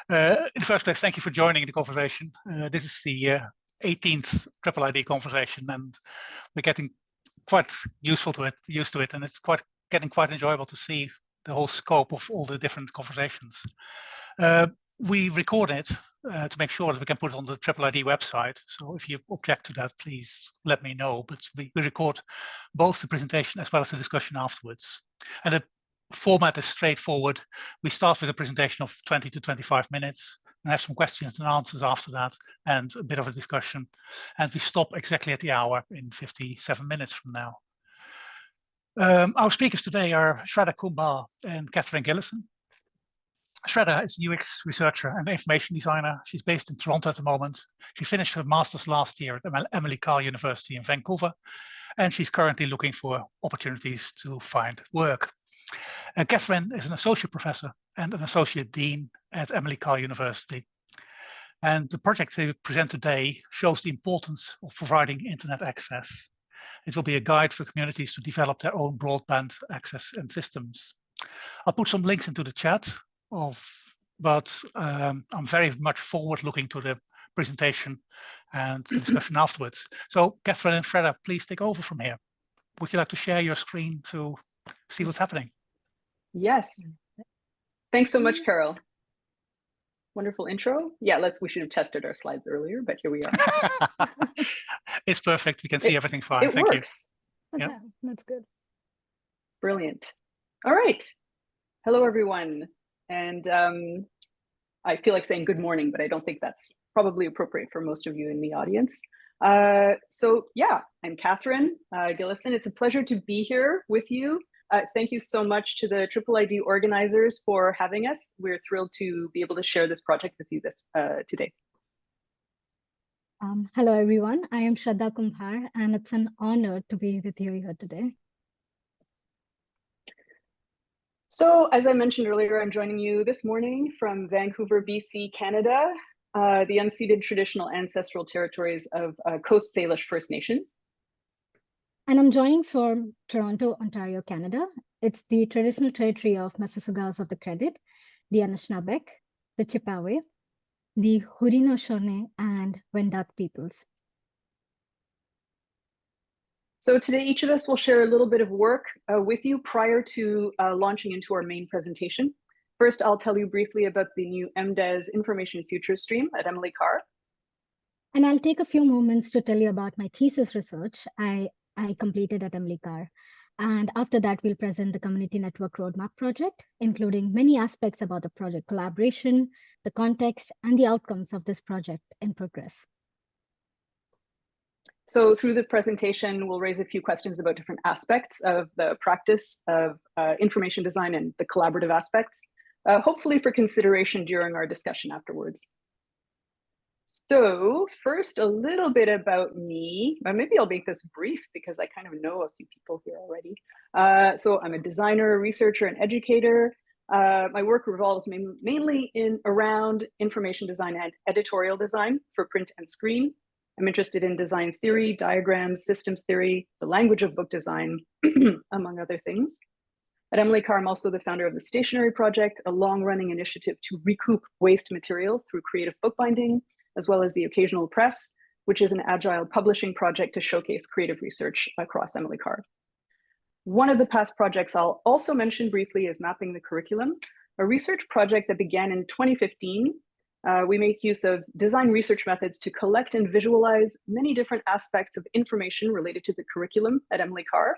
In the first place, thank you for joining the conversation. This is the 18th Triple ID conversation, and we're getting quite used to it, and it's getting quite enjoyable to see the whole scope of all the different conversations. We record it to make sure that we can put it on the Triple ID website. So if you object to that, please let me know. But we record both the presentation as well as the discussion afterwards. And the format is straightforward. We start with a presentation of 20 to 25 minutes and have some questions and answers after that and a bit of a discussion. And we stop exactly at the hour in 57 minutes from now. Our speakers today are Shraddha Kumbhar and Katherine Gillieson. Shradda is a UX researcher and information designer. She's based in Toronto at the moment. She finished her master's last year at Emily Carr University in Vancouver, and she's currently looking for opportunities to find work. Katherine is an associate professor and an associate dean at Emily Carr University. And the project they present today shows the importance of providing internet access. It will be a guide for communities to develop their own broadband access and systems. I'll put some links into the chat, but I'm very much forward looking to the presentation and the discussion afterwards. So Katherine and Shradda, please take over from here. Would you like to share your screen to see what's happening? Yes. Thanks so much, Carol. Wonderful intro. Yeah, we should have tested our slides earlier, but here we are. It's perfect. We can see everything fine. Thank works. You. Yeah, that's good. Brilliant. All right. Hello, everyone. And I feel like saying good morning, but I don't think that's probably appropriate for most of you in the audience. So yeah, I'm Katherine Gillieson. It's a pleasure to be here with you. Thank you so much to the Triple ID organizers for having us. We're thrilled to be able to share this project with you today. Hello, everyone. I am Shraddha Kumbhar, and it's an honor to be with you here today. So as I mentioned earlier, I'm joining you this morning from Vancouver, BC, Canada, the unceded traditional ancestral territories of Coast Salish First Nations. And I'm joining from Toronto, Ontario, Canada. It's the traditional territory of Mississaugas of the Credit, the Anishinaabeg, the Chippewa, the Haudenosaunee, and Wendat peoples. So today, each of us will share a little bit of work with you prior to launching into our main presentation. First, I'll tell you briefly about the new MDES Information Futures stream at Emily Carr. And I'll take a few moments to tell you about my thesis research I completed at Emily Carr. And after that, we'll present the Community Network Roadmap project, including many aspects about the project collaboration, the context, and the outcomes of this project in progress. So through the presentation, we'll raise a few questions about different aspects of the practice of information design and the collaborative aspects, hopefully for consideration during our discussion afterwards. So first, a little bit about me. Maybe I'll make this brief because I kind of know a few people here already. So I'm a designer, researcher, and educator. My work revolves mainly around information design and editorial design for print and screen. I'm interested in design theory, diagrams, systems theory, the language of book design, among other things. At Emily Carr, I'm also the founder of the Stationery Project, a long-running initiative to recoup waste materials through creative bookbinding, as well as the Occasional Press, which is an agile publishing project to showcase creative research across Emily Carr. One of the past projects I'll also mention briefly is Mapping the Curriculum, a research project that began in 2015. We make use of design research methods to collect and visualize many different aspects of information related to the curriculum at Emily Carr.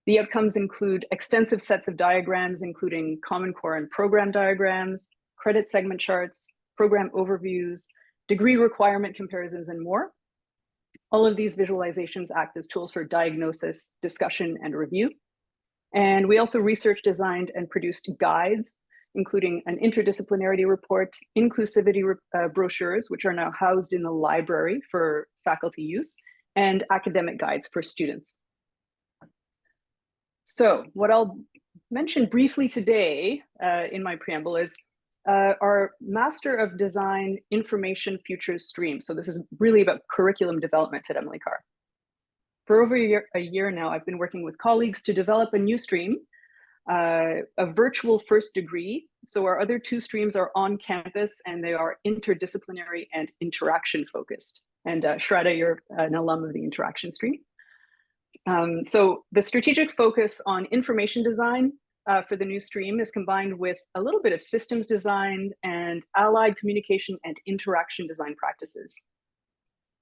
The outcomes include extensive sets of diagrams, including Common Core and program diagrams, credit segment charts, program overviews, degree requirement comparisons, and more. All of these visualizations act as tools for diagnosis, discussion, and review. And we also research, designed, and produced guides, including an interdisciplinary report, inclusivity brochures, which are now housed in the library for faculty use, and academic guides for students. So what I'll mention briefly today in my preamble is our Master of Design Information Futures stream. So this is really about curriculum development at Emily Carr. For over a year now, I've been working with colleagues to develop a new stream a virtual first degree. So our other two streams are on campus and they are interdisciplinary and interaction focused. And Shradha, you're an alum of the interaction stream. So the strategic focus on information design for the new stream is combined with a little bit of systems design and allied communication and interaction design practices.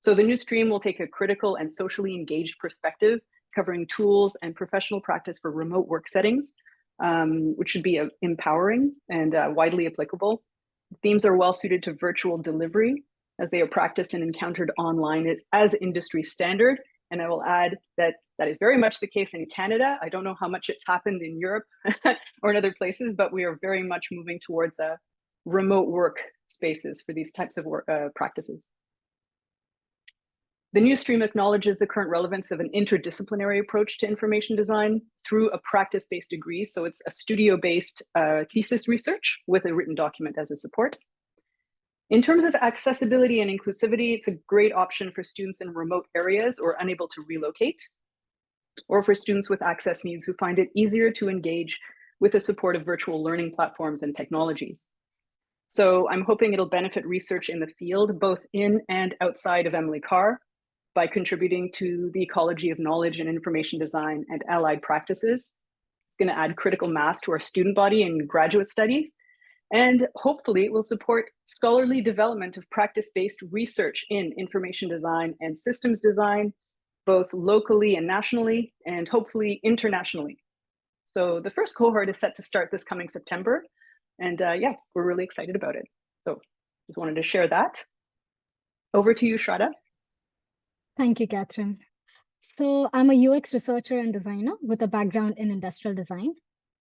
So the new stream will take a critical and socially engaged perspective, covering tools and professional practice for remote work settings, which should be empowering and widely applicable. Themes are well suited to virtual delivery as they are practiced and encountered online as industry standard. And I will add that that is very much the case in Canada. I don't know how much it's happened in Europe or in other places, but we are very much moving towards remote work spaces for these types of work, practices. The new stream acknowledges the current relevance of an interdisciplinary approach to information design through a practice-based degree. So it's a studio-based thesis research with a written document as a support. In terms of accessibility and inclusivity, it's a great option for students in remote areas or unable to relocate, or for students with access needs who find it easier to engage with the support of virtual learning platforms and technologies. So I'm hoping it'll benefit research in the field, both in and outside of Emily Carr, by contributing to the ecology of knowledge and information design and allied practices. It's going to add critical mass to our student body in graduate studies. And hopefully it will support scholarly development of practice-based research in information design and systems design, both locally and nationally, and hopefully internationally. So the first cohort is set to start this coming September. And yeah, we're really excited about it. So just wanted to share that. Over to you, Shradha. Thank you, Katherine. So I'm a UX researcher and designer with a background in industrial design.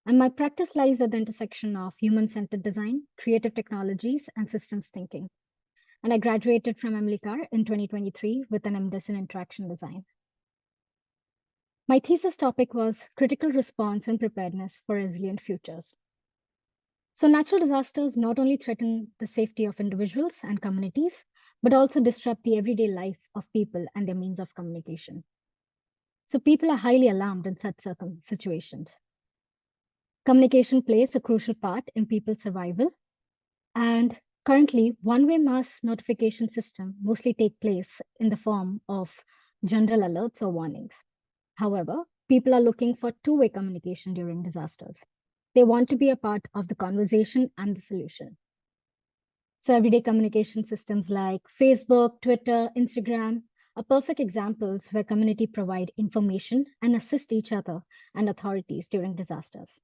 And my practice lies at the intersection of human-centered design, creative technologies, and systems thinking. And I graduated from Emily Carr in 2023 with an MDiS in interaction design. My thesis topic was critical response and preparedness for resilient futures. So natural disasters not only threaten the safety of individuals and communities, but also disrupt the everyday life of people and their means of communication. So people are highly alarmed in such situations. Communication plays a crucial part in people's survival. And currently, one-way mass notification system mostly take place in the form of general alerts or warnings. However, people are looking for two-way communication during disasters. They want to be a part of the conversation and the solution. So everyday communication systems like Facebook, Twitter, Instagram are perfect examples where community provide information and assist each other and authorities during disasters.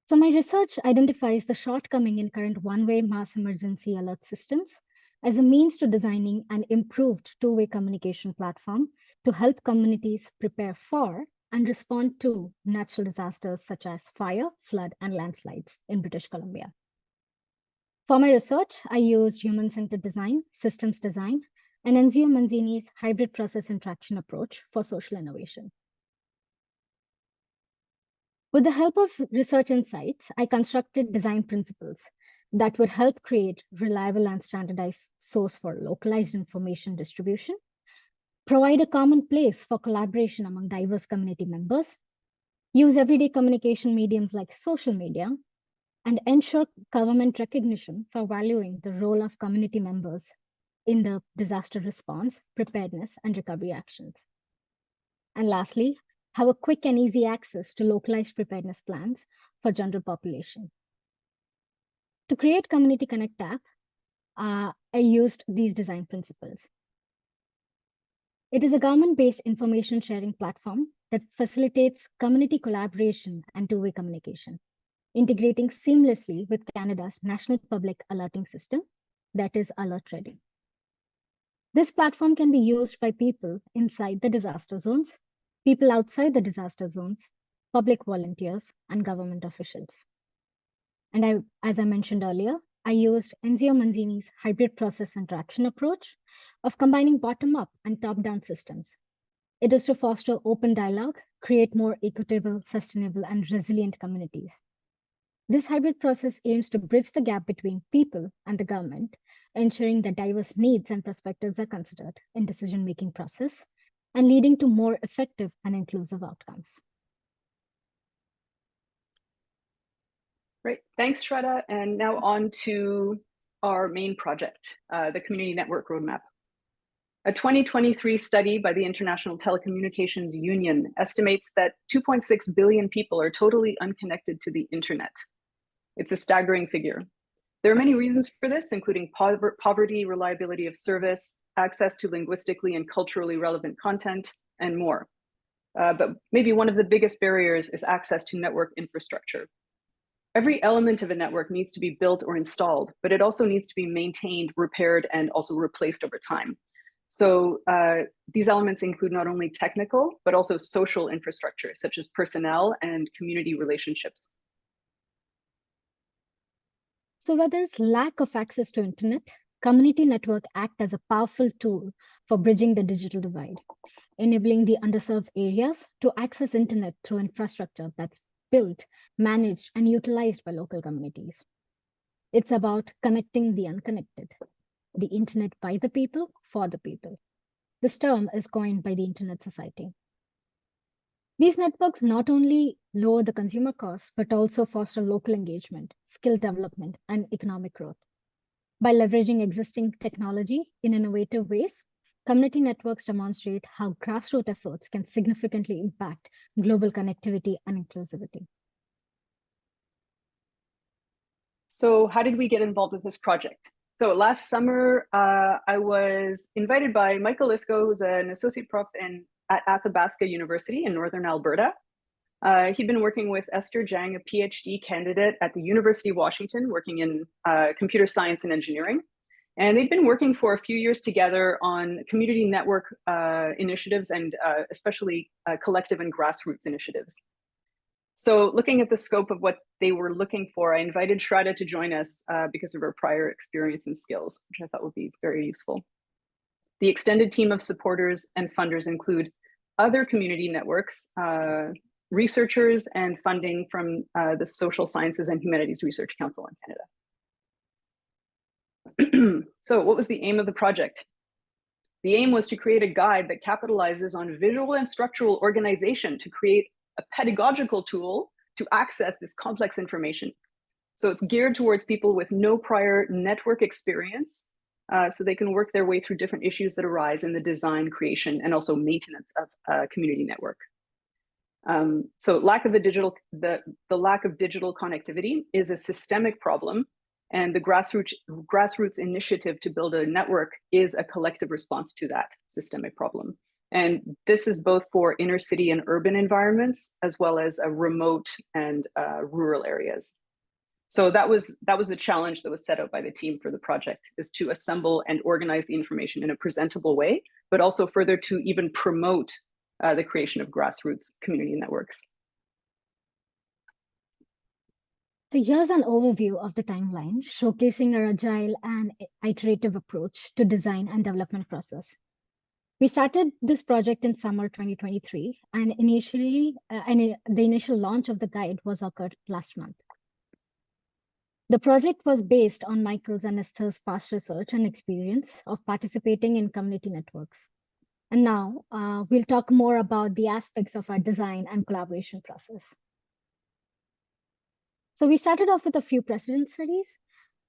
So my research identifies the shortcoming in current one-way mass emergency alert systems as a means to designing an improved two-way communication platform to help communities prepare for and respond to natural disasters such as fire, flood, and landslides in British Columbia. For my research, I used human-centered design, systems design, and Enzio Manzini's hybrid process interaction approach for social innovation. With the help of research insights, I constructed design principles that would help create reliable and standardized source for localized information distribution, provide a common place for collaboration among diverse community members, use everyday communication mediums like social media, and ensure government recognition for valuing the role of community members in the disaster response, preparedness, and recovery actions. And lastly, have a quick and easy access to localized preparedness plans for general population. To create Community Connect app, I used these design principles. It is a government-based information sharing platform that facilitates community collaboration and two-way communication, integrating seamlessly with Canada's National Public Alerting System, that is Alert Ready. This platform can be used by people inside the disaster zones, people outside the disaster zones, public volunteers, and government officials. And as I mentioned earlier, I used Enzio Manzini's hybrid process interaction approach of combining bottom-up and top-down systems. It is to foster open dialogue, create more equitable, sustainable, and resilient communities. This hybrid process aims to bridge the gap between people and the government, ensuring that diverse needs and perspectives are considered in decision-making process and leading to more effective and inclusive outcomes. Great, thanks, Shradha. And now on to our main project, the Community Network Roadmap. A 2023 study by the International Telecommunications Union estimates that 2.6 billion people are totally unconnected to the internet. It's a staggering figure. There are many reasons for this, including poverty, reliability of service, access to linguistically and culturally relevant content, and more. But maybe one of the biggest barriers is access to network infrastructure. Every element of a network needs to be built or installed, but it also needs to be maintained, repaired, and also replaced over time. So these elements include not only technical, but also social infrastructure, such as personnel and community relationships. So where there's lack of access to internet, community network act as a powerful tool for bridging the digital divide, enabling the underserved areas to access internet through infrastructure that's built, managed, and utilized by local communities. It's about connecting the unconnected, the internet by the people, for the people. This term is coined by the Internet Society. These networks not only lower the consumer costs, but also foster local engagement, skill development, and economic growth. By leveraging existing technology in innovative ways, community networks demonstrate how grassroots efforts can significantly impact global connectivity and inclusivity. So how did we get involved with this project? So last summer, I was invited by Michael Lithgow, who's an associate prof at Athabasca University in Northern Alberta. He'd been working with Esther Jang, a PhD candidate at the University of Washington, working in computer science and engineering. And they'd been working for a few years together on community network initiatives and especially collective and grassroots initiatives. So looking at the scope of what they were looking for, I invited Shradha to join us because of her prior experience and skills, which I thought would be very useful. The extended team of supporters and funders include other community networks, researchers, and funding from the Social Sciences and Humanities Research Council in Canada. So what was the aim of the project? The aim was to create a guide that capitalizes on visual and structural organization to create a pedagogical tool to access this complex information. So it's geared towards people with no prior network experience, so they can work their way through different issues that arise in the design, creation, and also maintenance of a community network. So the lack of digital connectivity is a systemic problem, and the grassroots initiative to build a network is a collective response to that systemic problem. And this is both for inner city and urban environments, as well as remote and rural areas. So that was the challenge that was set out by the team for the project, is to assemble and organize the information in a presentable way, but also further to even promote the creation of grassroots community networks. So here's an overview of the timeline, showcasing our agile and iterative approach to design and development process. We started this project in summer 2023, and the initial launch of the guide was occurred last month. The project was based on Michael's and Esther's past research and experience of participating in community networks. And now we'll talk more about the aspects of our design and collaboration process. So we started off with a few precedent studies,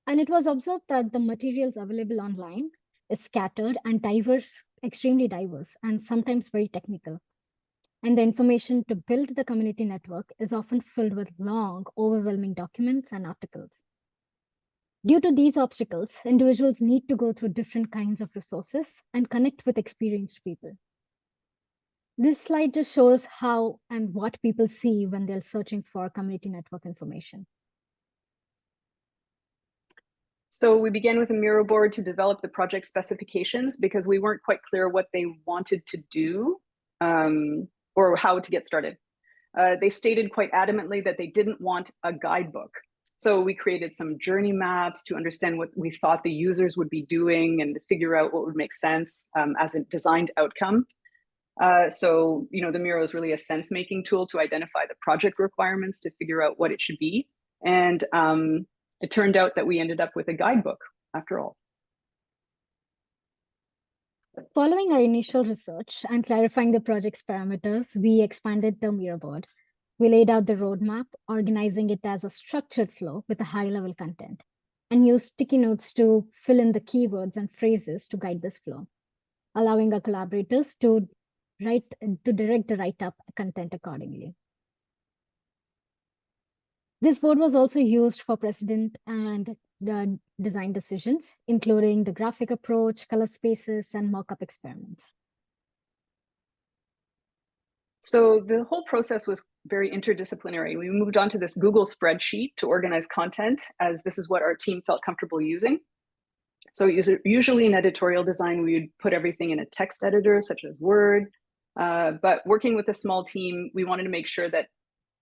and it was observed that the materials available online is scattered and diverse, extremely diverse, and sometimes very technical. And the information to build the community network is often filled with long, overwhelming documents and articles. Due to these obstacles, individuals need to go through different kinds of resources and connect with experienced people. This slide just shows how and what people see when they're searching for community network information. So we began with a Miro board to develop the project specifications because we weren't quite clear what they wanted to do or how to get started. They stated quite adamantly that they didn't want a guidebook. So we created some journey maps to understand what we thought the users would be doing and to figure out what would make sense as a designed outcome. So, the Miro is really a sense-making tool to identify the project requirements to figure out what it should be. And it turned out that we ended up with a guidebook after all. Following our initial research and clarifying the project's parameters, we expanded the Miro board. We laid out the roadmap, organizing it as a structured flow with a high-level content, and used sticky notes to fill in the keywords and phrases to guide this flow, allowing our collaborators to direct the write-up content accordingly. This board was also used for precedent and the design decisions, including the graphic approach, color spaces, and mock-up experiments. So the whole process was very interdisciplinary. We moved on to this Google spreadsheet to organize content, as this is what our team felt comfortable using. So usually in editorial design, we would put everything in a text editor, such as Word. But working with a small team, we wanted to make sure that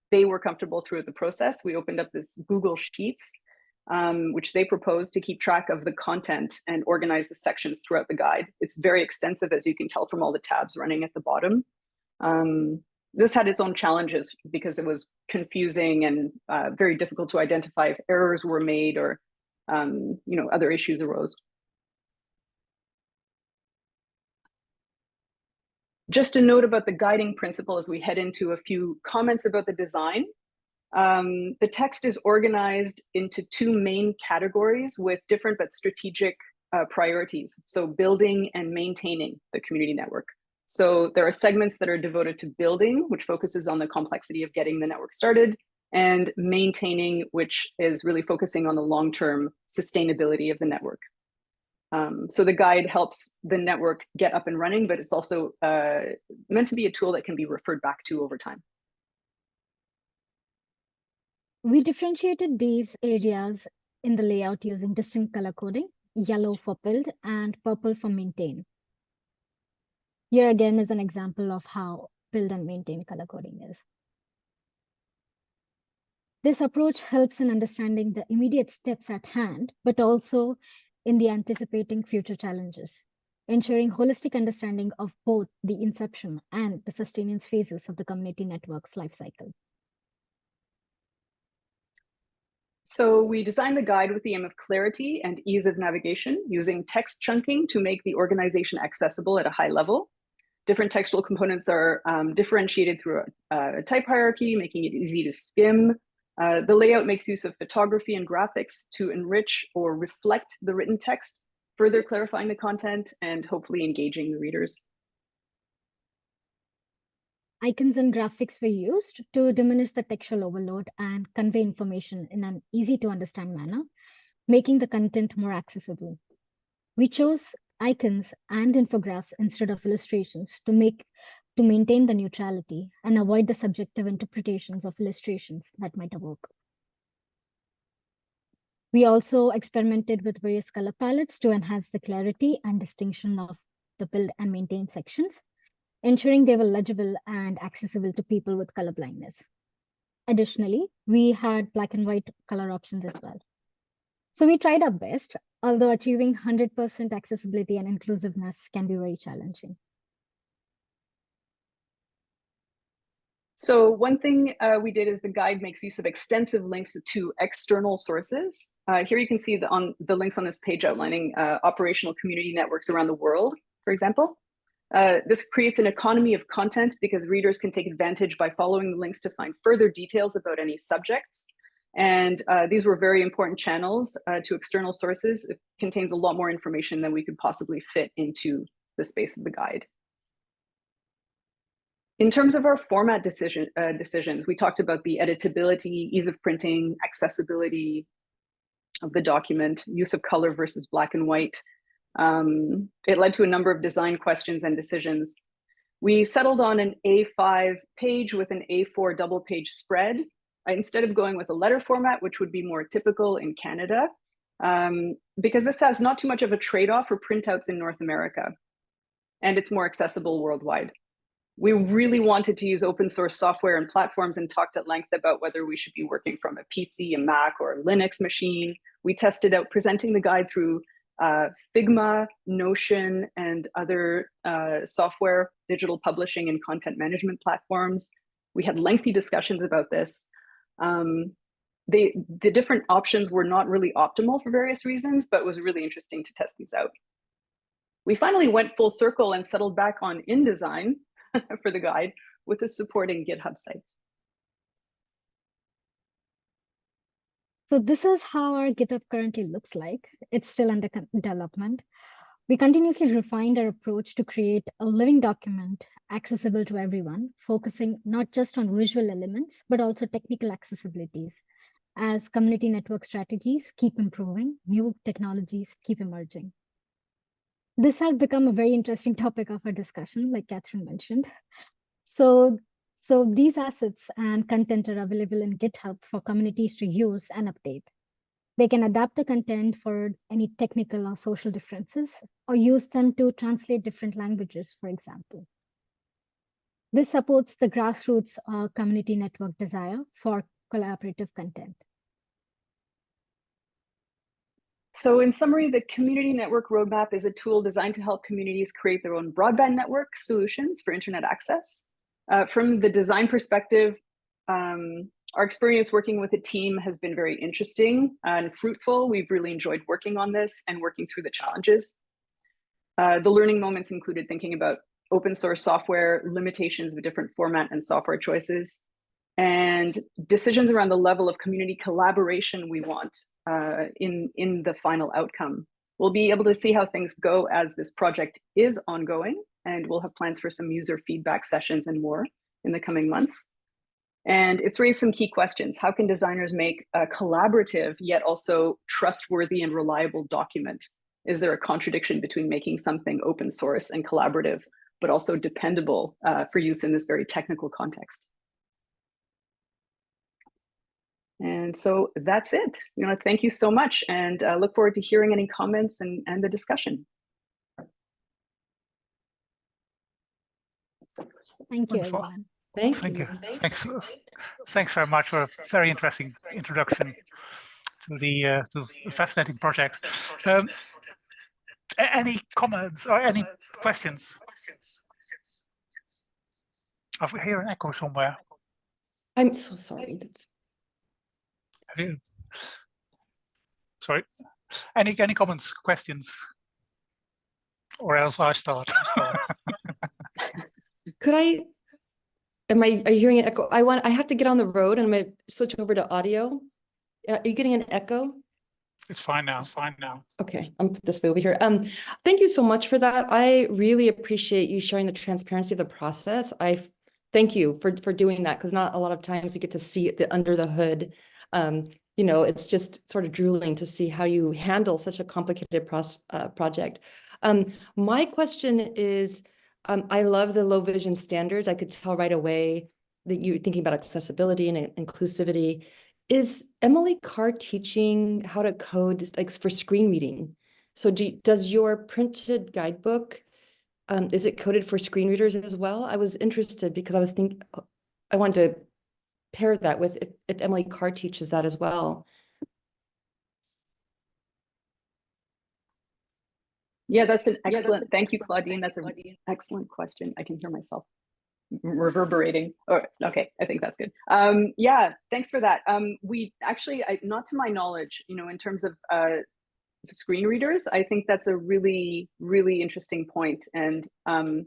they were comfortable throughout the process. We opened up this Google Sheets, which they proposed to keep track of the content and organize the sections throughout the guide. It's very extensive, as you can tell from all the tabs running at the bottom. This had its own challenges because it was confusing and very difficult to identify if errors were made or other issues arose. Just a note about the guiding principle as we head into a few comments about the design. The text is organized into two main categories with different but strategic priorities. So building and maintaining the community network. So there are segments that are devoted to building, which focuses on the complexity of getting the network started, and maintaining, which is really focusing on the long-term sustainability of the network. So the guide helps the network get up and running, but it's also meant to be a tool that can be referred back to over time. We differentiated these areas in the layout using distinct color coding, yellow for build and purple for maintain. Here again is an example of how build and maintain color coding is. This approach helps in understanding the immediate steps at hand, but also in the anticipating future challenges, ensuring holistic understanding of both the inception and the sustenance phases of the community network's lifecycle. So we designed the guide with the aim of clarity and ease of navigation, using text chunking to make the organization accessible at a high level. Different textual components are differentiated through a type hierarchy, making it easy to skim. The layout makes use of photography and graphics to enrich or reflect the written text, further clarifying the content and hopefully engaging the readers. Icons and graphics were used to diminish the textual overload and convey information in an easy to understand manner, making the content more accessible. We chose icons and infographics instead of illustrations to maintain the neutrality and avoid the subjective interpretations of illustrations that might evoke. We also experimented with various color palettes to enhance the clarity and distinction of the build and maintain sections, ensuring they were legible and accessible to people with color blindness. Additionally, we had black and white color options as well. So we tried our best, although achieving 100% accessibility and inclusiveness can be very challenging. So one thing we did is the guide makes use of extensive links to external sources. Here you can see the links on this page outlining operational community networks around the world, for example. This creates an economy of content because readers can take advantage by following the links to find further details about any subjects. And these were very important channels to external sources. It contains a lot more information than we could possibly fit into the space of the guide. In terms of our format decisions, we talked about the editability, ease of printing, accessibility of the document, use of color versus black and white. It led to a number of design questions and decisions. We settled on an A5 page with an A4 double page spread, instead of going with a letter format, which would be more typical in Canada, because this has not too much of a trade-off for printouts in North America, and it's more accessible worldwide. We really wanted to use open source software and platforms and talked at length about whether we should be working from a PC, a Mac, or a Linux machine. We tested out presenting the guide through Figma, Notion, and other software, digital publishing and content management platforms. We had lengthy discussions about this. The different options were not really optimal for various reasons, but it was really interesting to test these out. We finally went full circle and settled back on InDesign for the guide with a supporting GitHub site. So this is how our GitHub currently looks like. It's still under development. We continuously refined our approach to create a living document accessible to everyone, focusing not just on visual elements, but also technical accessibilities. As community network strategies keep improving, new technologies keep emerging. This has become a very interesting topic of our discussion, like Katherine mentioned. So these assets and content are available in GitHub for communities to use and update. They can adapt the content for any technical or social differences, or use them to translate different languages, for example. This supports the grassroots community network desire for collaborative content. So in summary, the Community Network Roadmap is a tool designed to help communities create their own broadband network solutions for internet access. From the design perspective, our experience working with a team has been very interesting and fruitful. We've really enjoyed working on this and working through the challenges. The learning moments included thinking about open source software, limitations of different format and software choices, and decisions around the level of community collaboration we want in the final outcome. We'll be able to see how things go as this project is ongoing, and we'll have plans for some user feedback sessions and more in the coming months. And it's raised some key questions. How can designers make a collaborative yet also trustworthy and reliable document? Is there a contradiction between making something open source and collaborative, but also dependable for use in this very technical context? And so that's it. Thank you so much, and look forward to hearing any comments and the discussion. Thank you, everyone. Thank you. Thanks very much for a very interesting introduction to the fascinating project. Any comments or any questions? I hear an echo somewhere. I'm so sorry. Sorry. Any comments, questions? Or else I start. Could I? Are you hearing an echo? I have to get on the road, and I'm gonna switch over to audio. Are you getting an echo? It's fine now. It's fine now. Okay, I'm this way over here. Thank you so much for that. I really appreciate you sharing the transparency of the process. I thank you for doing that, because not a lot of times we get to see the under the hood. It's just sort of drooling to see how you handle such a complicated project. My question is, I love the low vision standards. I could tell right away that you're thinking about accessibility and inclusivity. Is Emily Carr teaching how to code like for screen reading? So does your printed guidebook, is it coded for screen readers as well? I was interested because I wanted to pair that with if Emily Carr teaches that as well. Yeah, that's an excellent, thank you, Claudine. That's an excellent question. I can hear myself reverberating. Oh, okay, I think that's good. Yeah, thanks for that. We actually, not to my knowledge, in terms of screen readers, I think that's a really, really interesting point. And I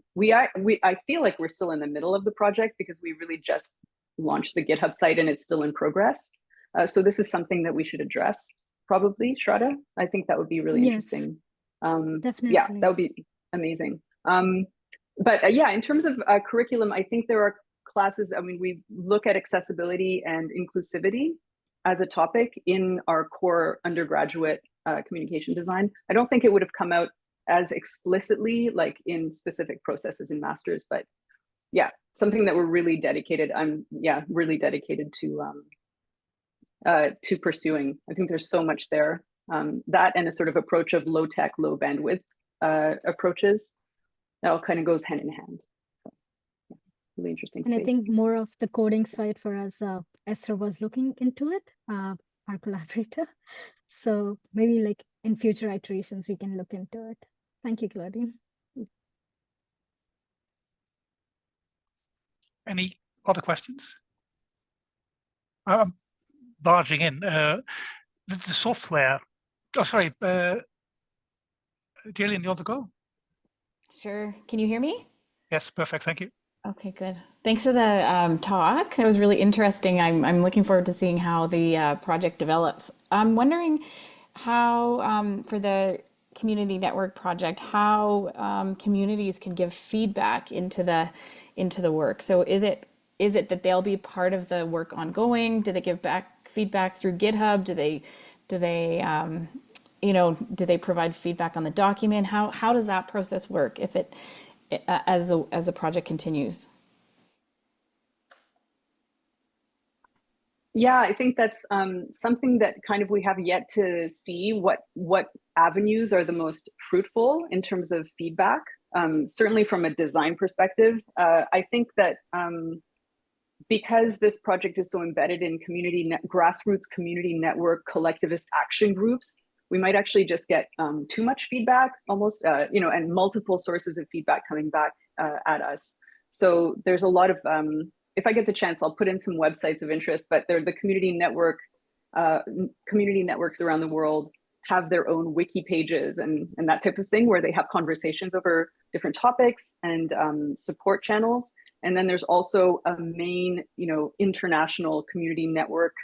feel like we're still in the middle of the project because we really just launched the GitHub site and it's still in progress. So this is something that we should address, probably, Shraddha. I think that would be really interesting. Definitely. Yeah, that would be amazing. But yeah, in terms of curriculum, I think there are classes, we look at accessibility and inclusivity as a topic in our core undergraduate communication design. I don't think it would have come out as explicitly like in specific processes in masters, but yeah, something that we're really dedicated. Really dedicated to pursuing. I think there's so much there. That and a sort of approach of low tech, low bandwidth approaches, that all kind of goes hand in hand. So, yeah, really interesting space. And I think more of the coding side for us, Esther was looking into it, our collaborator. So maybe like in future iterations, we can look into it. Thank you, Claudine. Any other questions? I'm barging in. The software. Oh, sorry. Gillian, you want to go? Sure. Can you hear me? Yes, perfect. Thank you. Okay, good. Thanks for the talk. That was really interesting. I'm looking forward to seeing how the project develops. I'm wondering how, for the community network project, how communities can give feedback into the work. So is it that they'll be part of the work ongoing? Do they give back feedback through GitHub? Do they provide feedback on the document? How does that process work if it as the project continues? Yeah, I think that's something that kind of we have yet to see what avenues are the most fruitful in terms of feedback. Certainly from a design perspective, I think that because this project is so embedded in grassroots community network collectivist action groups, we might actually just get too much feedback almost, and multiple sources of feedback coming back at us. So there's a lot of, if I get the chance, I'll put in some websites of interest, but they're the community networks around the world have their own wiki pages and that type of thing, where they have conversations over different topics and support channels. And then there's also a main, international community network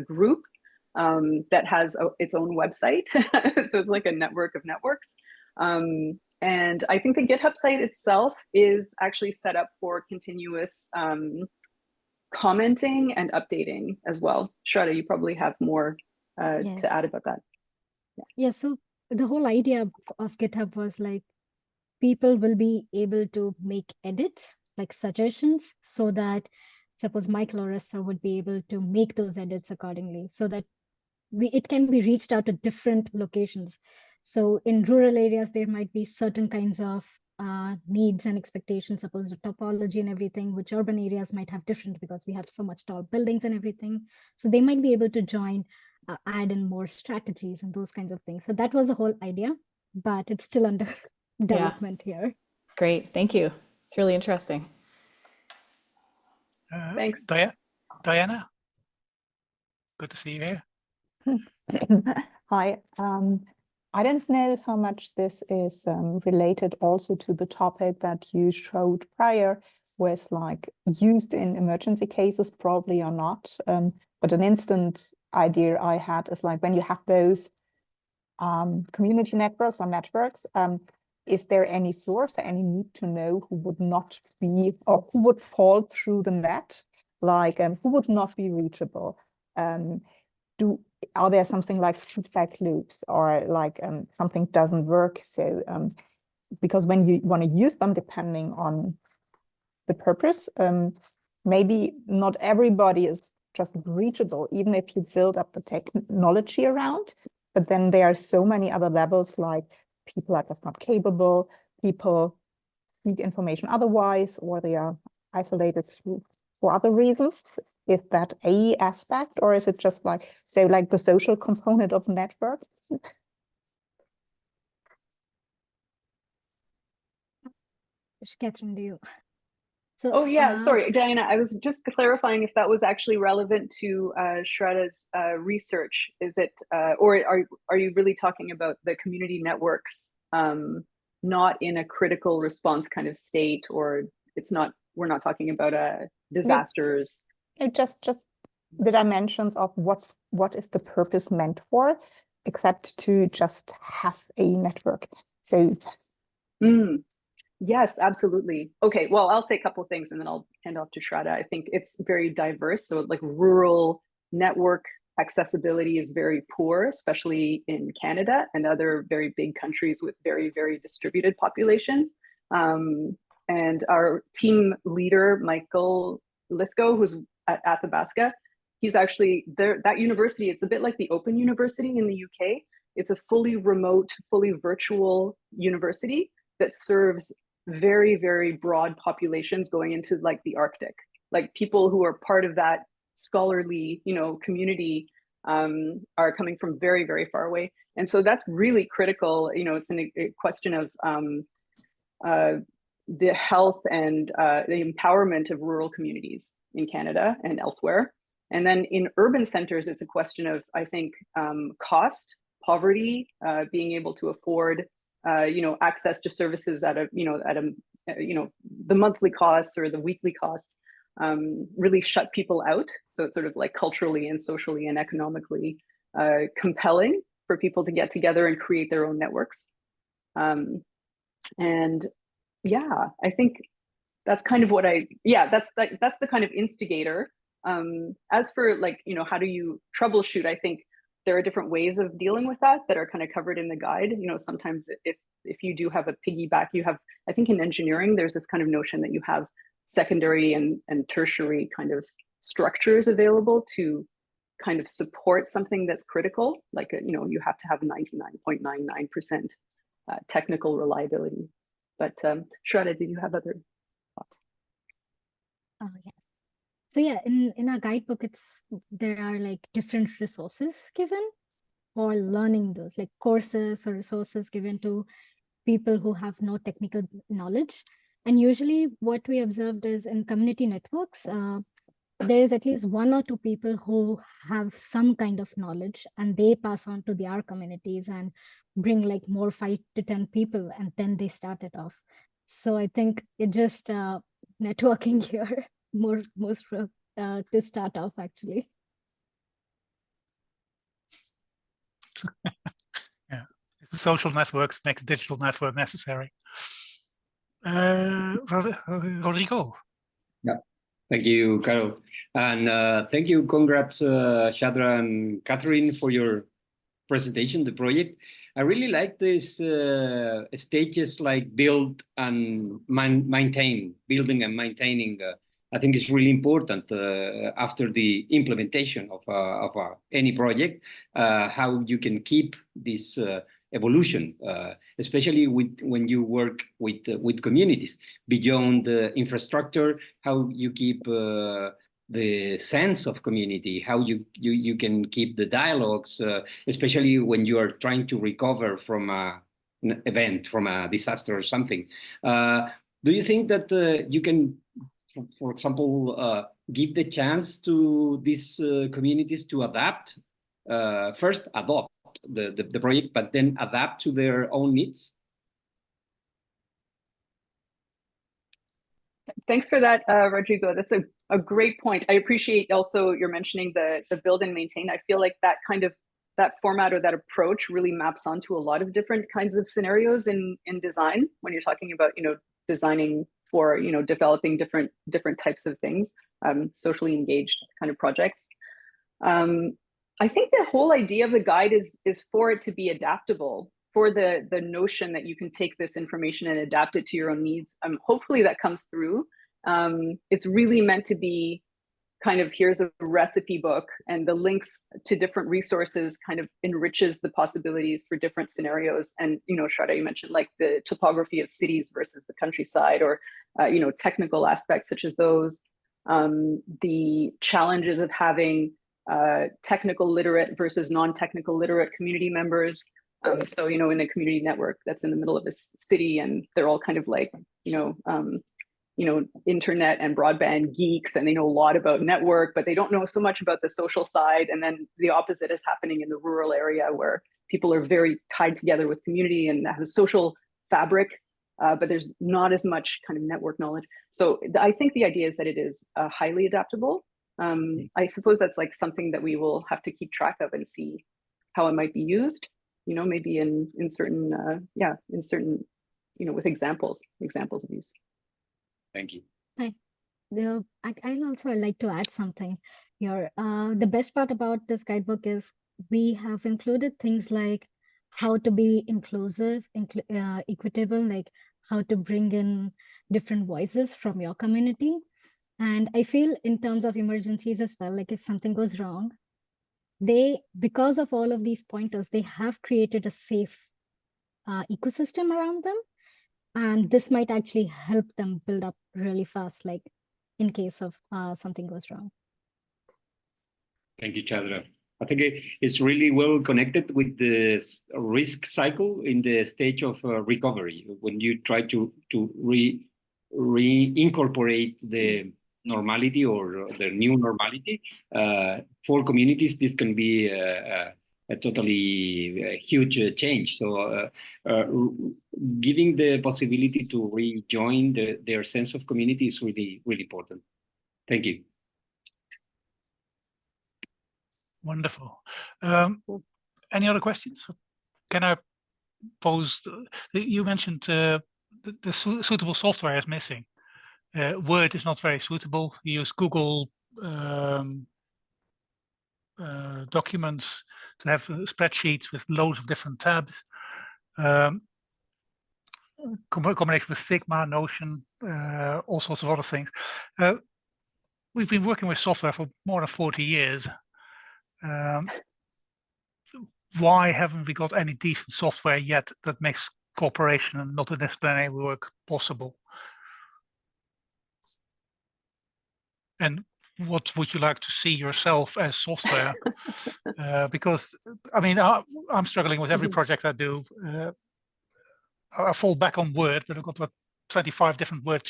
group that has its own website. So it's like a network of networks. And I think the GitHub site itself is actually set up for continuous commenting and updating as well. Shraddha, you probably have more Yes. to add about that. Yeah, so the whole idea of GitHub was like people will be able to make edits, like suggestions, so that suppose Michael or Esther would be able to make those edits accordingly, so that it can be reached out to different locations. So in rural areas, there might be certain kinds of needs and expectations, suppose the topology and everything, which urban areas might have different because we have so much tall buildings and everything. So they might be able to join, add in more strategies and those kinds of things. So that was the whole idea, but it's still under development here. Great, thank you. It's really interesting. Thanks. Diana, good to see you here. Hi. I don't know how much this is related also to the topic that you showed prior, with like used in emergency cases, probably or not. But an instant idea I had is like when you have those community networks or networks, is there any source or any need to know who would not be or who would fall through the net, like who would not be reachable? Are there something like feedback loops, or like something doesn't work? So because when you want to use them, depending on the purpose, maybe not everybody is just reachable, even if you build up the technology around. But then there are so many other levels, like people are just not capable, people seek information otherwise, or they are isolated for other reasons. Is that a aspect, or is it just like, say, like the social component of network? Katherine, do you? So, Oh yeah, sorry, Diana, I was just clarifying if that was actually relevant to Shraddha's research. Is it, or are you really talking about the community networks, not in a critical response kind of state, or we're not talking about disasters? Just the dimensions of what is the purpose meant for, except to just have a network. So yes, absolutely. Okay, well, I'll say a couple of things and then I'll hand off to Shraddha. I think it's very diverse. So like rural network accessibility is very poor, especially in Canada and other very big countries with very, very distributed populations. And our team leader, Michael Lithgow, who's at Athabasca, he's actually there. That university, it's a bit like the Open University in the UK. It's a fully remote, fully virtual university that serves very, very broad populations going into like the Arctic. Like people who are part of that scholarly, community are coming from very, very far away. And so that's really critical. It's a question of the health and the empowerment of rural communities in Canada and elsewhere. And then in urban centers, it's a question of, I think, cost, poverty, being able to afford, access to services at a the monthly costs or the weekly costs really shut people out. So it's sort of like culturally and socially and economically compelling for people to get together and create their own networks. And yeah, I think that's kind of what that's the kind of instigator. As for like, how do you troubleshoot? I think there are different ways of dealing with that are kind of covered in the guide. Sometimes if you do have a piggyback, you have, I think in engineering, there's this kind of notion that you have secondary and tertiary kind of structures available to kind of support something that's critical. Like, you have to have 99.99% technical reliability. But Shradha, did you have other thoughts? Oh, yeah. So yeah, in our guidebook, there are like different resources given for learning those, like courses or resources given to people who have no technical knowledge. And usually what we observed is in community networks, there is at least 1 or 2 people who have some kind of knowledge, and they pass on to their communities and bring like more 5 to 10 people, and then they start it off. So I think it just networking here most to start off actually. Yeah, the social networks make the digital network necessary. Rodrigo. Yeah, thank you, Carol, and thank you. Congrats, Shradha and Katherine, for your presentation, the project. I really like this stages like build and maintain, building and maintaining. I think it's really important after the implementation of any project, how you can keep this evolution, especially when you work with communities beyond the infrastructure, how you keep the sense of community, how you can keep the dialogues, especially when you are trying to recover from an event, from a disaster or something. Do you think that you can, for example, give the chance to these communities to adapt, first adopt the project, but then adapt to their own needs? Thanks for that, Rodrigo. That's a great point. I appreciate also you're mentioning the build and maintain. I feel like that format or that approach really maps onto a lot of different kinds of scenarios in design when you're talking about, designing for, developing different types of things, socially engaged kind of projects. I think the whole idea of the guide is for it to be adaptable, for the notion that you can take this information and adapt it to your own needs. Hopefully that comes through. It's really meant to be kind of, here's a recipe book, and the links to different resources kind of enriches the possibilities for different scenarios. And, Shradha, you mentioned like the topography of cities versus the countryside, or, technical aspects such as those, the challenges of having technical literate versus non-technical literate community members. So, in a community network that's in the middle of a city, and they're all kind of like, internet and broadband geeks, and they know a lot about network, but they don't know so much about the social side. And then the opposite is happening in the rural area, where people are very tied together with community and have a social fabric, but there's not as much kind of network knowledge. So I think the idea is that it is highly adaptable. I suppose that's like something that we will have to keep track of and see how it might be used, maybe in certain, with examples of use. Thank you. I'd also like to add something here. The best part about this guidebook is we have included things like how to be inclusive, equitable, like how to bring in different voices from your community. And I feel in terms of emergencies as well, like if something goes wrong, because of all of these pointers, they have created a safe ecosystem around them. And this might actually help them build up really fast, like in case of something goes wrong. Thank you, Shradha. I think it's really well connected with the risk cycle in the stage of recovery. When you try to reincorporate the normality or the new normality, for communities, this can be a totally huge change. So giving the possibility to rejoin their sense of community is really, really important. Thank you. Wonderful. Any other questions? Can I pose? You mentioned the suitable software is missing. Word is not very suitable. You use Google documents to have spreadsheets with loads of different tabs. Combination with Sigma, Notion, all sorts of other things. We've been working with software for more than 40 years. Why haven't we got any decent software yet that makes cooperation and multidisciplinary work possible? And what would you like to see yourself as software? Because I mean, I'm struggling with every project I do. I fall back on Word, but I've got about 25 different Word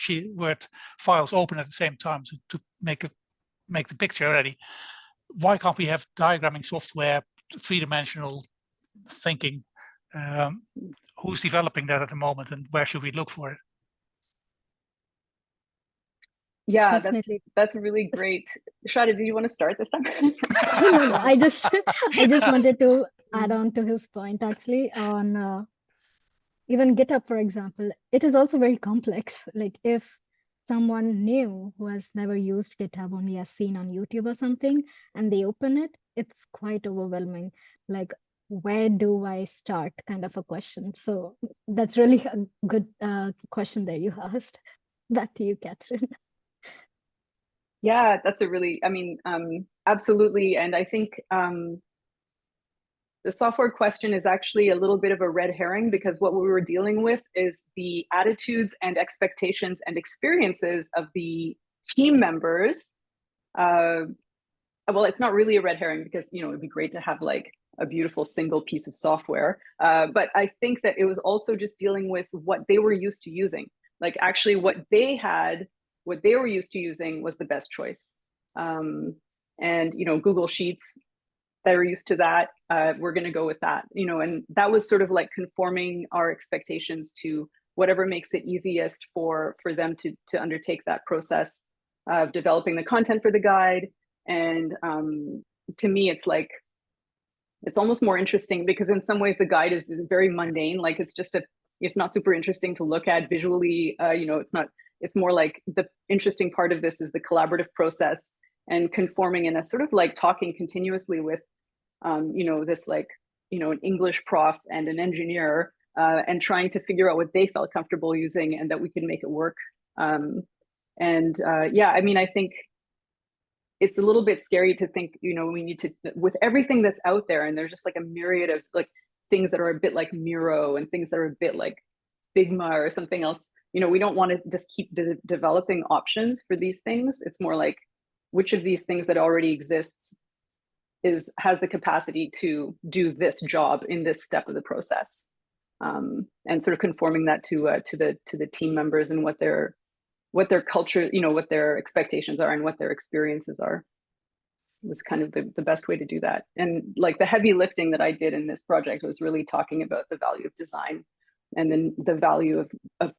files open at the same time to make the picture ready. Why can't we have diagramming software, three-dimensional thinking? Who's developing that at the moment, and where should we look for it? Yeah, Definitely. that's really great. Shradha, do you want to start this time? No, I just wanted to add on to his point actually on even GitHub, for example. It is also very complex. Like if someone new who has never used GitHub, only has seen on YouTube or something, and they open it, it's quite overwhelming. Like, where do I start, kind of a question. So that's really a good question that you asked. Back to you, Katherine. Yeah, that's a really, I mean, absolutely. And I think the software question is actually a little bit of a red herring, because what we were dealing with is the attitudes and expectations and experiences of the team members. Well, it's not really a red herring, because, you know, it'd be great to have like a beautiful single piece of software. But I think that it was also just dealing with what they were used to using. Like actually what they were used to using was the best choice. And, you know, Google Sheets, they were used to that. We're going to go with that, you know, and that was sort of like conforming our expectations to whatever makes it easiest for them to undertake that process of developing the content for the guide. And to me, it's like, it's almost more interesting, because in some ways the guide is very mundane. Like it's not super interesting to look at visually. You know, it's more like the interesting part of this is the collaborative process and conforming in a sort of like talking continuously with, you know, this like, you know, an English prof and an engineer, and trying to figure out what they felt comfortable using and that we could make it work. Yeah, I mean, I think it's a little bit scary to think, you know, we need to, with everything that's out there, and there's just like a myriad of like things that are a bit like Miro and things that are a bit like Figma or something else, you know, we don't want to just keep developing options for these things. It's more like, which of these things that already exists has the capacity to do this job in this step of the process, and sort of conforming that to the team members and what their culture, you know, what their expectations are and what their experiences are, was kind of the best way to do that. And like the heavy lifting that I did in this project was really talking about the value of design, and then the value of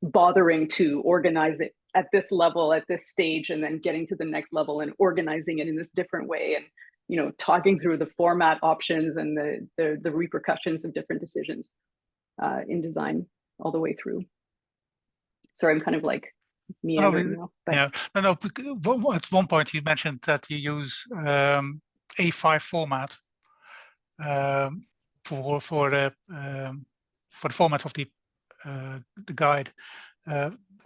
bothering to organize it at this level, at this stage, and then getting to the next level and organizing it in this different way, and, you know, talking through the format options and the repercussions of different decisions in design all the way through. Sorry, I'm kind of like meandering now. Yeah, no. At one point you mentioned that you use A5 format for the format of the guide.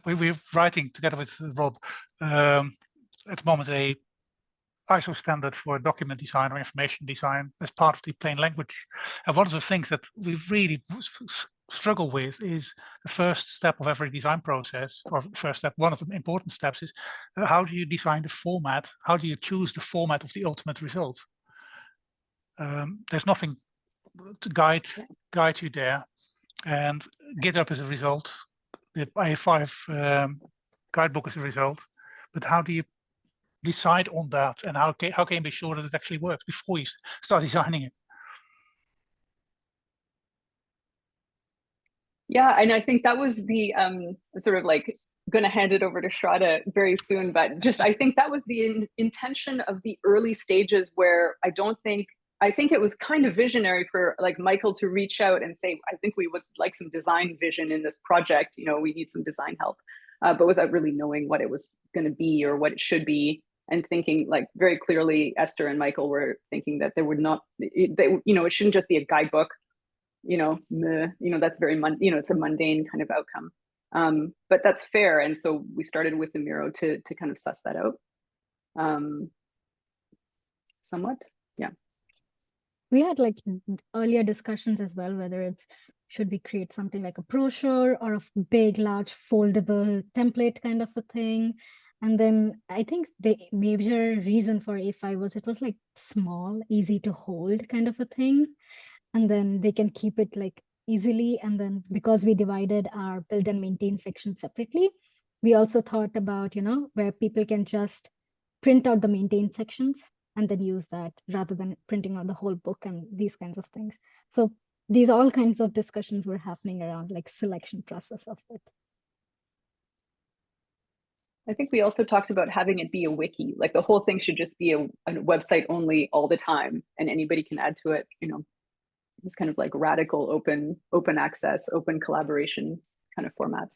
We're writing together with Rob at the moment a ISO standard for document design or information design as part of the plain language. And one of the things that we really struggle with is the first step of every design process, or first step, one of the important steps is how do you design the format? How do you choose the format of the ultimate result? There's nothing to guide you there. And GitHub is a result. The A5 guidebook is a result. But how do you decide on that, and how can you be sure that it actually works before you start designing it? Yeah, and I think that was the sort of like going to hand it over to Shradha very soon, but just I think that was the intention of the early stages, where I think it was kind of visionary for like Michael to reach out and say, I think we would like some design vision in this project, you know, we need some design help, but without really knowing what it was going to be or what it should be. And thinking like very clearly, Esther and Michael were thinking that there would not, you know, it shouldn't just be a guidebook, you know, that's very, it's a mundane kind of outcome. But that's fair. And so we started with the Miro to kind of suss that out somewhat. Yeah. We had like earlier discussions as well, whether it's should we create something like a brochure or a big, large, foldable template kind of a thing. And then I think the major reason for A5 was it was like small, easy to hold kind of a thing. And then they can keep it like easily. And then because we divided our build and maintain section separately, we also thought about, you know, where people can just print out the maintain sections and then use that rather than printing out the whole book and these kinds of things. So these all kinds of discussions were happening around like selection process of it. I think we also talked about having it be a wiki, like the whole thing should just be a website only all the time, and anybody can add to it, you know, it's kind of like radical open access, open collaboration kind of formats.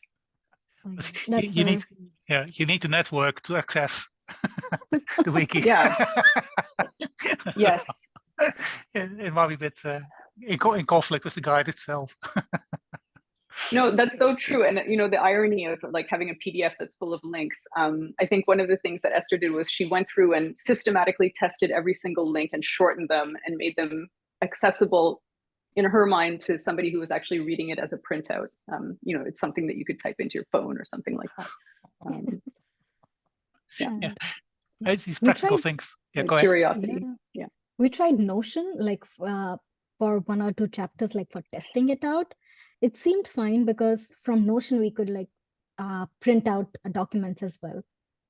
You need to network to access the wiki. Yeah. Yes. It might be a bit in conflict with the guide itself. No, that's so true. And you know, the irony of like having a PDF that's full of links. I think one of the things that Esther did was she went through and systematically tested every single link and shortened them and made them accessible in her mind to somebody who was actually reading it as a printout. You know, it's something that you could type into your phone or something like that. Yeah. It's these practical things. Yeah, go ahead. Curiosity. Yeah. We tried Notion like for 1 or 2 chapters, like for testing it out. It seemed fine because from Notion we could like print out documents as well.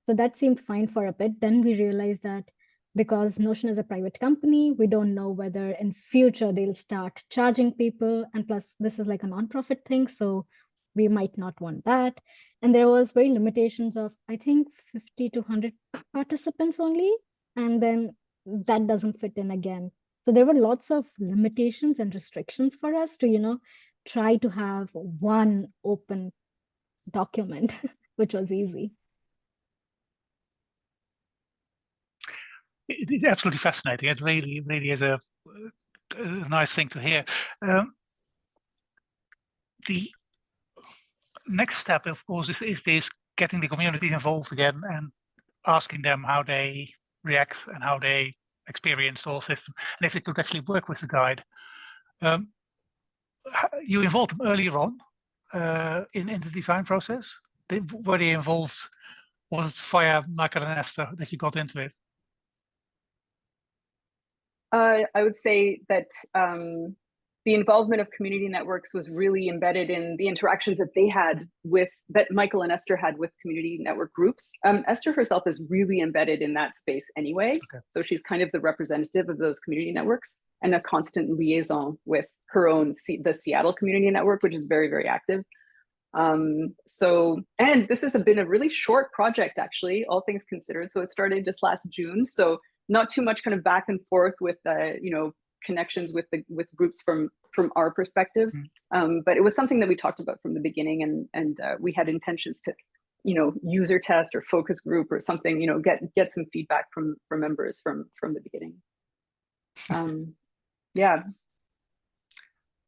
So that seemed fine for a bit. Then we realized that because Notion is a private company, we don't know whether in future they'll start charging people. And plus this is like a nonprofit thing, so we might not want that. And there was very limitations of, I think 50 to 100 participants only. And then that doesn't fit in again. So there were lots of limitations and restrictions for us to, you know, try to have one open document, which was easy. It's absolutely fascinating. It really is a nice thing to hear. The next step, of course, is this getting the community involved again and asking them how they react and how they experience the whole system, and if they could actually work with the guide. You involved them earlier on in the design process. Were they involved? Was it via Michael and Esther that you got into it? I would say that the involvement of community networks was really embedded in the interactions that they had that Michael and Esther had with community network groups. Esther herself is really embedded in that space anyway. Okay. So she's kind of the representative of those community networks and a constant liaison with her own, the Seattle Community Network, which is very, very active. And this has been a really short project, actually, all things considered. So it started just last June. So not too much kind of back and forth with, you know, connections with groups from our perspective. But it was something that we talked about from the beginning, and we had intentions to, you know, user test or focus group or something, you know, get some feedback from members from the beginning. Yeah.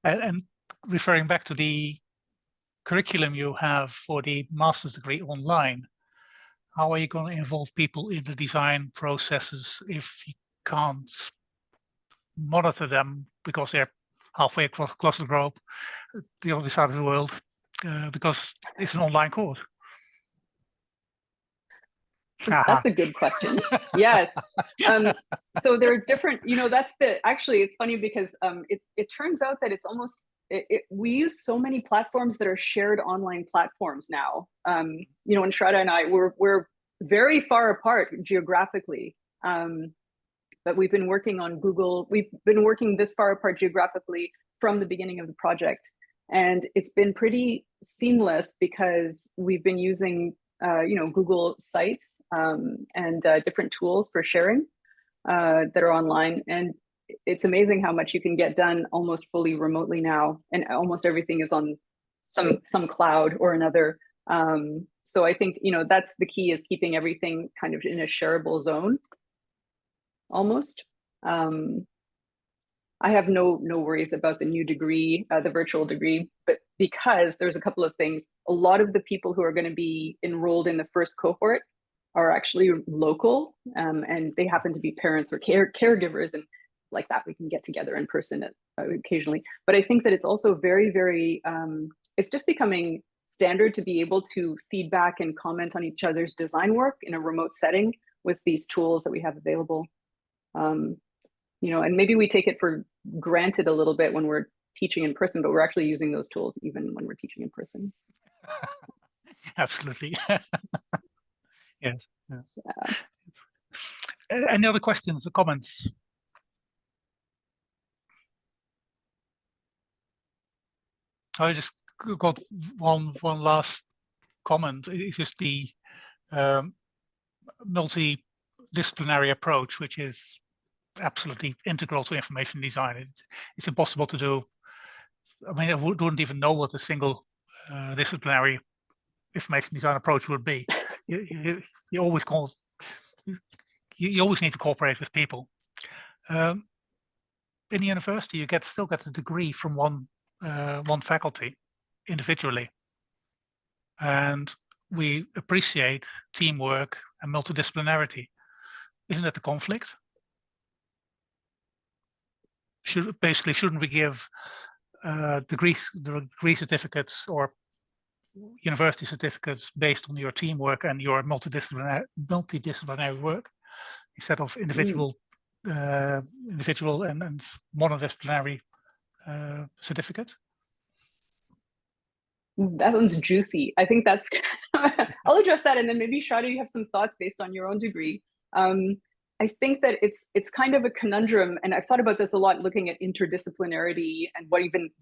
And referring back to the curriculum you have for the master's degree online, how are you going to involve people in the design processes if you can't monitor them because they're halfway across the globe, the other side of the world, because it's an online course? That's a good question. Yes. So there's different, you know, actually it's funny because it turns out that it's almost, we use so many platforms that are shared online platforms now. You know, and Shradha and I, we're very far apart geographically, but we've been working on Google. We've been working this far apart geographically from the beginning of the project. And it's been pretty seamless because we've been using Google Sites and different tools for sharing that are online. And it's amazing how much you can get done almost fully remotely now, and almost everything is on some cloud or another. So I think that's the key, is keeping everything kind of in a shareable zone almost. I have no worries about the new degree, the virtual degree, but because there's a couple of things. A lot of the people who are going to be enrolled in the first cohort are actually local, and they happen to be parents or caregivers, and like that we can get together in person occasionally. But I think that it's also very, very, it's just becoming standard to be able to feedback and comment on each other's design work in a remote setting with these tools that we have available. And maybe we take it for granted a little bit when we're teaching in person, but we're actually using those tools even when we're teaching in person. Absolutely. Yes. Yeah. Any other questions or comments? I just got one last comment. It's just the multidisciplinary approach, which is absolutely integral to information design. It's impossible to do. I mean, I wouldn't even know what a single disciplinary information design approach would be. You always need to cooperate with people. In the university, you still get a degree from one faculty individually, and we appreciate teamwork and multidisciplinarity. Isn't that the conflict? Shouldn't we give degree certificates or university certificates based on your teamwork and your multidisciplinary work, instead of individual and monodisciplinary certificate? That one's juicy. I think that's I'll address that, and then maybe Shradha, you have some thoughts based on your own degree. I think that it's kind of a conundrum, and I've thought about this a lot, looking at interdisciplinarity and what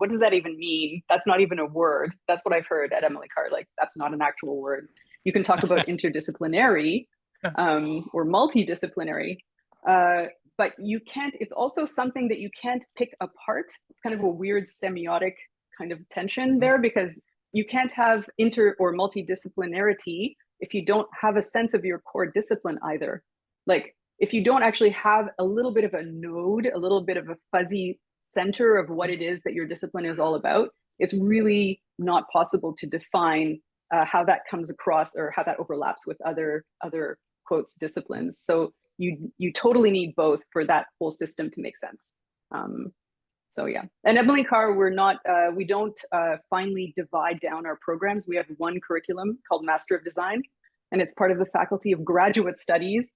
does that even mean? That's not even a word. That's what I've heard at Emily Carr. Like, that's not an actual word. You can talk about interdisciplinary or multidisciplinary, but you can't. It's also something that you can't pick apart. It's kind of a weird semiotic kind of tension there, because you can't have inter or multidisciplinarity if you don't have a sense of your core discipline either. Like, if you don't actually have a little bit of a node, a little bit of a fuzzy center of what it is that your discipline is all about, it's really not possible to define how that comes across or how that overlaps with other quotes disciplines. So you totally need both for that whole system to make sense. So yeah, and Emily Carr, we don't finally divide down our programs. We have one curriculum called Master of Design, and it's part of the Faculty of Graduate Studies,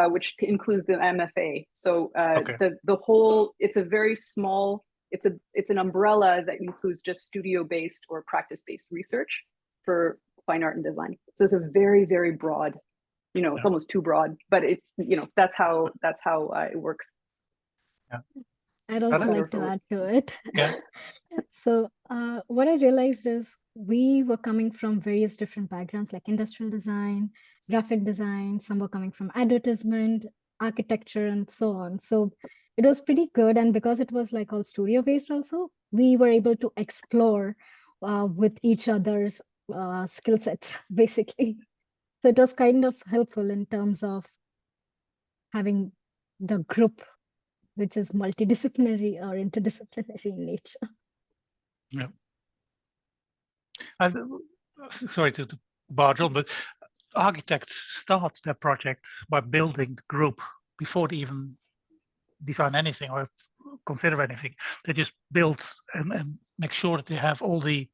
which includes the MFA. So the whole, it's a very small, it's an umbrella that includes just studio-based or practice-based research for fine art and design. So it's a very, very broad, it's almost too broad, but it's, that's how it works. Yeah. I'd also like to add to it. Yeah. So what I realized is we were coming from various different backgrounds, like industrial design, graphic design. Some were coming from advertisement, architecture, and so on. So it was pretty good. And because it was like all studio based also, we were able to explore with each other's skill sets, basically. So it was kind of helpful in terms of having the group, which is multidisciplinary or interdisciplinary in nature. Yeah. Sorry to barge on, but architects start their project by building the group before they even design anything or consider anything. They just build and make sure that they have all the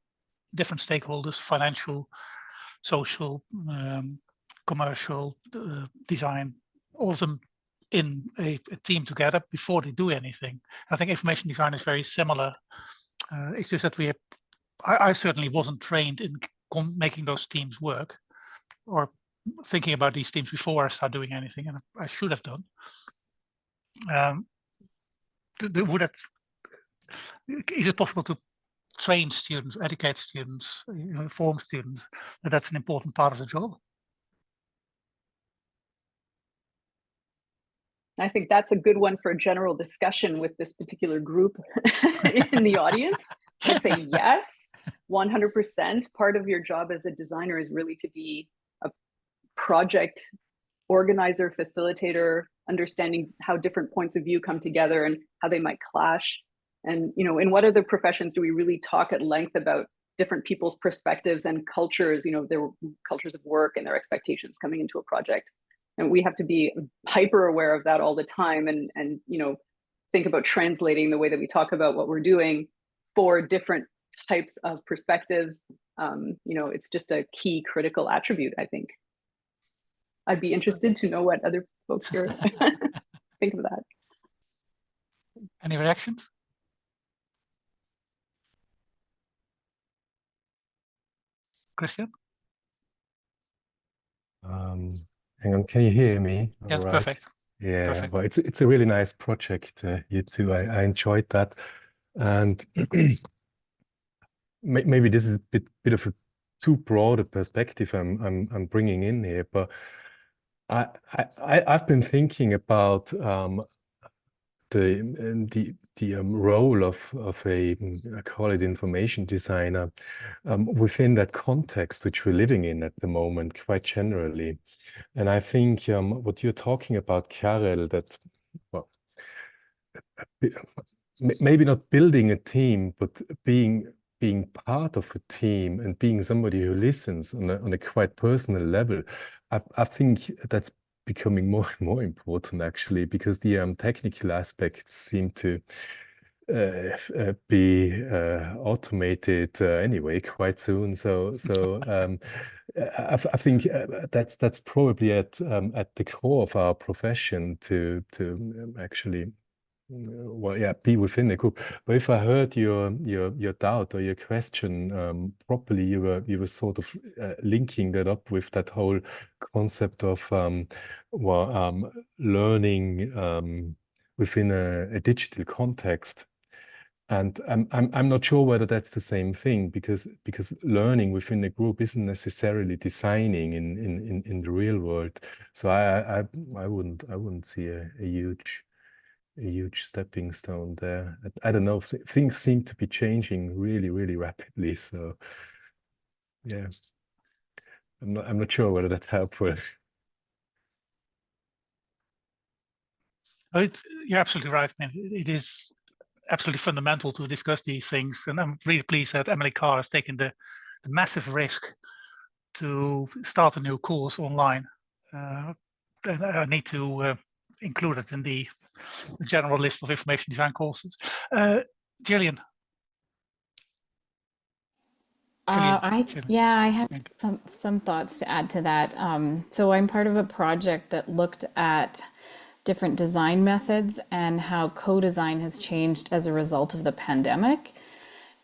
different stakeholders, financial, social, commercial, design, all of them in a team together before they do anything. I think information design is very similar. It's just that I certainly wasn't trained in making those teams work or thinking about these teams before I start doing anything, and I should have done. Is it possible to train students, educate students, inform students that that's an important part of the job. I think that's a good one for a general discussion with this particular group in the audience. I'd say yes, 100%. Part of your job as a designer is really to be a project organizer, facilitator, understanding how different points of view come together and how they might clash. And, you know, in what other professions do we really talk at length about different people's perspectives and cultures, you know, their cultures of work and their expectations coming into a project? And we have to be hyper aware of that all the time and you know, think about translating the way that we talk about what we're doing for different types of perspectives. You know, it's just a key critical attribute, I think. I'd be interested to know what other folks here think of that. Any reactions? Christian? Hang on, can you hear me? Yeah, All right. perfect. Yeah, Perfect. well, it's a really nice project, you two. I enjoyed that, and maybe this is a bit of a too broad a perspective I'm bringing in here, but I've been thinking about the role of a, I call it information designer, within that context which we're living in at the moment, quite generally. And I think what you're talking about, Karel, that, well, maybe not building a team, but being part of a team and being somebody who listens on a quite personal level, I think that's becoming more and more important, actually, because the technical aspects seem to be automated anyway quite soon. So I think that's probably at the core of our profession to actually, well, yeah, be within the group. But if I heard your doubt or your question properly, you were sort of linking that up with that whole concept of learning within a digital context. And I'm not sure whether that's the same thing, because learning within a group isn't necessarily designing in the real world. So I wouldn't see a huge stepping stone there. I don't know. Things seem to be changing really, really rapidly. So yeah, I'm not sure whether that's helpful. You're absolutely right. I mean, it is absolutely fundamental to discuss these things, and I'm really pleased that Emily Carr has taken the massive risk to start a new course online. And I need to include it in the general list of information design courses. Gillian. I have some thoughts to add to that. So I'm part of a project that looked at different design methods and how co-design has changed as a result of the pandemic.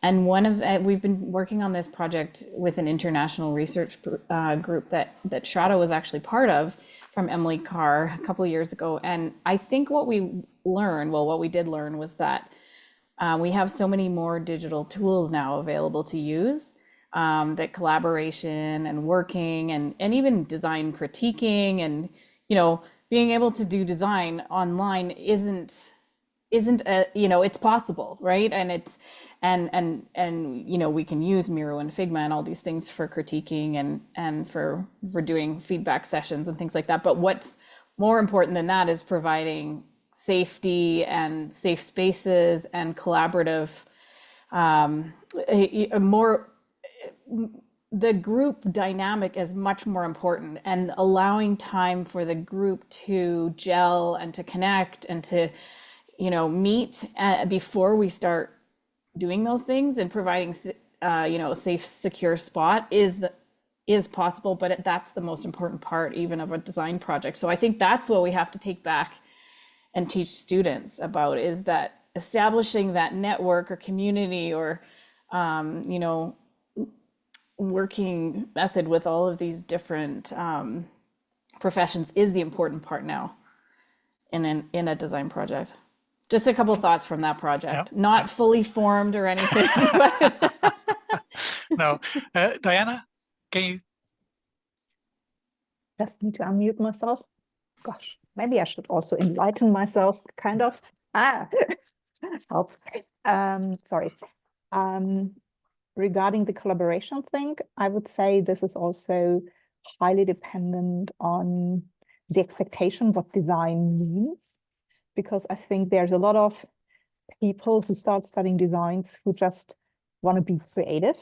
And we've been working on this project with an international research group that Shradda was actually part of, from Emily Carr a couple of years ago. And I think what we did learn was that we have so many more digital tools now available to use, that collaboration and working and even design critiquing and, you know, being able to do design online isn't it's possible, right? And it's and you know, we can use Miro and Figma and all these things for critiquing and for doing feedback sessions and things like that. But what's more important than that is providing safety and safe spaces and collaborative the group dynamic is much more important, and allowing time for the group to gel and to connect and to, you know, meet before we start doing those things, and providing you know, a safe, secure spot is possible, but that's the most important part even of a design project. So I think that's what we have to take back and teach students about, is that establishing that network or community or you know, working method with all of these different professions is the important part now in a design project. Just a couple thoughts from that project. Yeah. Not fully formed or anything. But No, Diana, can you? Just need to unmute myself. Gosh, maybe I should also enlighten myself, kind of. Help. Sorry. Regarding the collaboration thing, I would say this is also highly dependent on the expectation what design means, because I think there's a lot of people who start studying designs who just want to be creative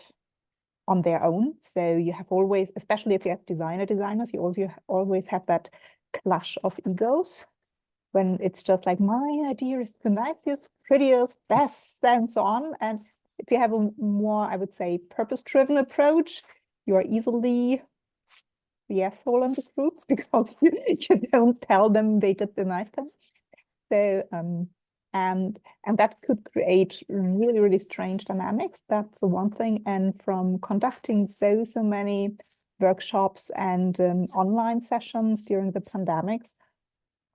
on their own. So you have always, especially if you have designers, you also always have that clash of egos when it's just like, my idea is the nicest, prettiest, best, and so on. And if you have a more, I would say, purpose-driven approach, you are easily the asshole in this group because you don't tell them they did the nice thing. So and that could create really, really strange dynamics. That's the one thing. And from conducting so many workshops and online sessions during the pandemics,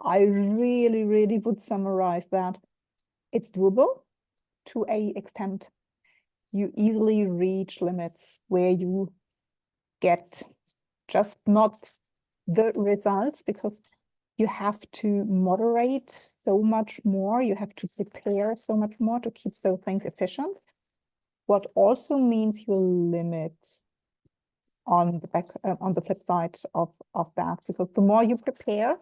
I really, really would summarize that it's doable to an extent. You easily reach limits where you get just not the results, because you have to moderate so much more. You have to prepare so much more to keep those things efficient. What also means you'll limit on the flip side of that, because the more you prepare,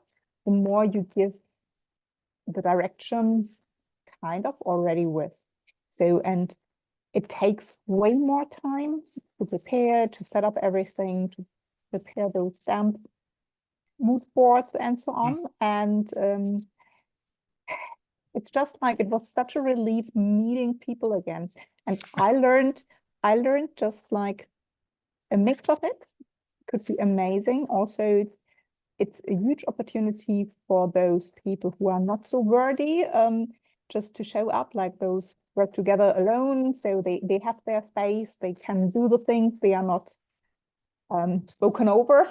the more you give the direction kind of already with. So, and it takes way more time to prepare, to set up everything, to prepare those stamp mood boards and so on. And it's just like, it was such a relief meeting people again. And I learned just like a mix of it could be amazing. Also, it's a huge opportunity for those people who are not so worthy, just to show up, like those work together alone. So they have their space, they can do the things, they are not spoken over.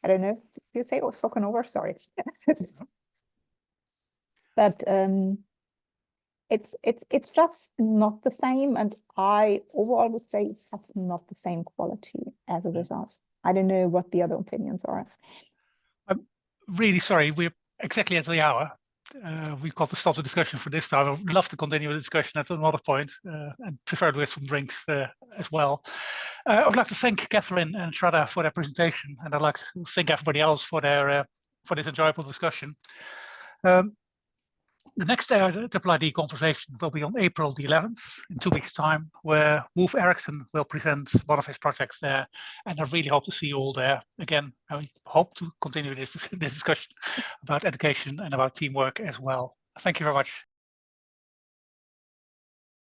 I don't know if you say, spoken over, sorry. But it's just not the same. And I overall would say it's just not the same quality as a result. I don't know what the other opinions are. I'm really sorry, we're exactly at the hour. We've got to stop the discussion for this time. I'd love to continue the discussion at another point, and preferred with some drinks as well. I would like to thank Katherine and Shradda for their presentation, and I'd like to thank everybody else for this enjoyable discussion. The next IIID conversation will be on April the 11th, in 2 weeks' time, where Wolf Erickson will present one of his projects there. And I really hope to see you all there. Again, I hope to continue this discussion about education and about teamwork as well. Thank you very much.